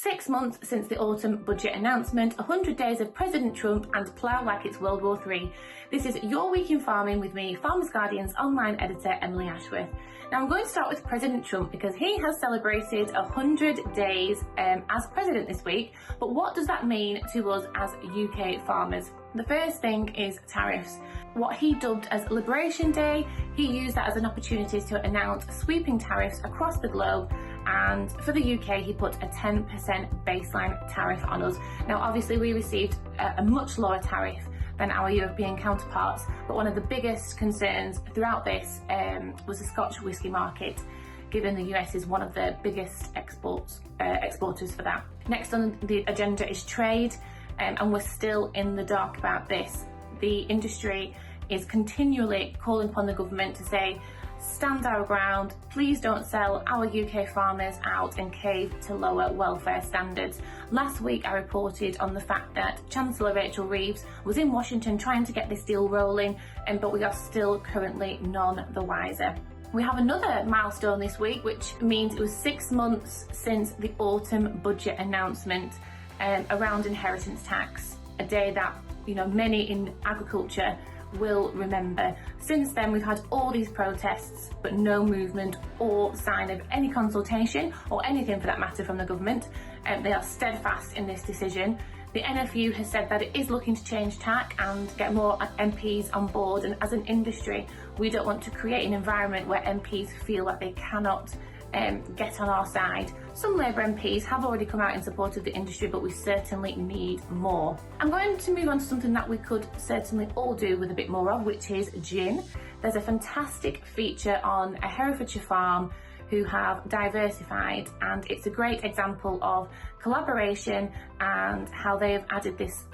6 months since the autumn budget announcement, 100 days of President Trump and plough like it's World War III. This is Your Week in Farming with me, Farmers Guardian's online editor, Emily Ashworth. Now I'm going to start with President Trump because he has celebrated 100 days as president this week. But what does that mean to us as UK farmers? The first thing is tariffs. What he dubbed as Liberation Day, he used that as an opportunity to announce sweeping tariffs across the globe, and for the UK he put a 10% baseline tariff on us. Now obviously we received a much lower tariff than our European counterparts, but one of the biggest concerns throughout this was the Scotch whisky market, given the US is one of the biggest exporters for that. Next on the agenda is trade, and we're still in the dark about this. The industry is continually calling upon the government to say, stand our ground, please don't sell our UK farmers out and cave to lower welfare standards. Last week I reported on the fact that Chancellor Rachel Reeves was in Washington trying to get this deal rolling, but we are still currently none the wiser. We have another milestone this week, which means it was 6 months since the autumn budget announcement around inheritance tax, a day that many in agriculture will remember. Since then we've had all these protests but no movement or sign of any consultation or anything for that matter from the government. They are steadfast in this decision. The NFU has said that it is looking to change tack and get more MPs on board, and as an industry we don't want to create an environment where MPs feel like they cannot get on our side. Some Labour MPs have already come out in support of the industry, but we certainly need more. I'm going to move on to something that we could certainly all do with a bit more of, which is gin. There's a fantastic feature on a Herefordshire farm who have diversified, and it's a great example of collaboration and how they have added this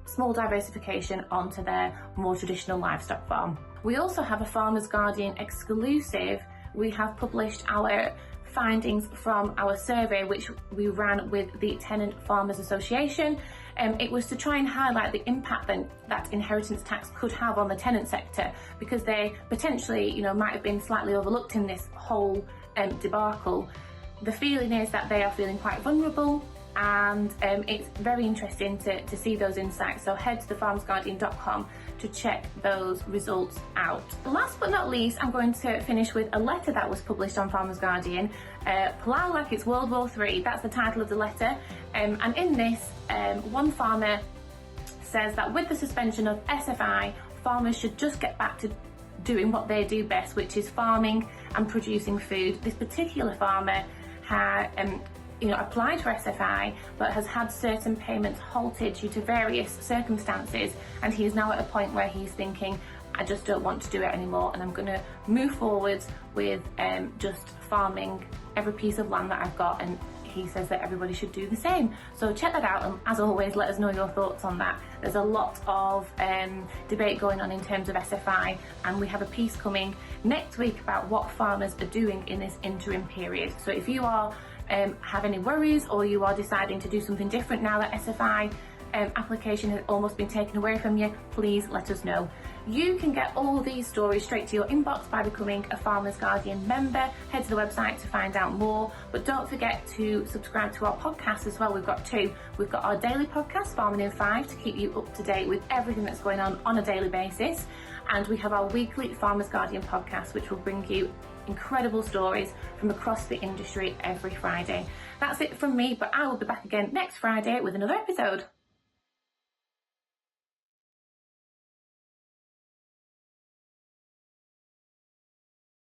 small diversification onto their more traditional livestock farm. We also have a Farmers Guardian exclusive. We have published our findings from our survey, which we ran with the Tenant Farmers Association. It was to try and highlight the impact that inheritance tax could have on the tenant sector, because they potentially might have been slightly overlooked in this whole debacle. The feeling is that they are feeling quite vulnerable, and it's very interesting to see those insights. So head to thefarmersguardian.com to check those results out. Last but not least, I'm going to finish with a letter that was published on Farmers Guardian. Plough like it's World War III, that's the title of the letter. And in this, one farmer says that with the suspension of SFI, farmers should just get back to doing what they do best, which is farming and producing food. This particular farmer had applied for SFI but has had certain payments halted due to various circumstances, and he is now at a point where he's thinking, I just don't want to do it anymore, and I'm going to move forward with just farming every piece of land that I've got, and he says that everybody should do the same. So check that out, and as always let us know your thoughts on that. There's a lot of debate going on in terms of SFI, and we have a piece coming next week about what farmers are doing in this interim period. So if you are have any worries, or you are deciding to do something different now that SFI application has almost been taken away from you, please let us know. You can get all these stories straight to your inbox by becoming a Farmers Guardian member. Head to the website to find out more, but don't forget to subscribe to our podcast as well. We've got two. We've got our daily podcast, Farming in 5, to keep you up to date with everything that's going on a daily basis, and we have our weekly Farmers Guardian podcast, which will bring you incredible stories from across the industry every Friday. That's it from me, but I will be back again next Friday with another episode.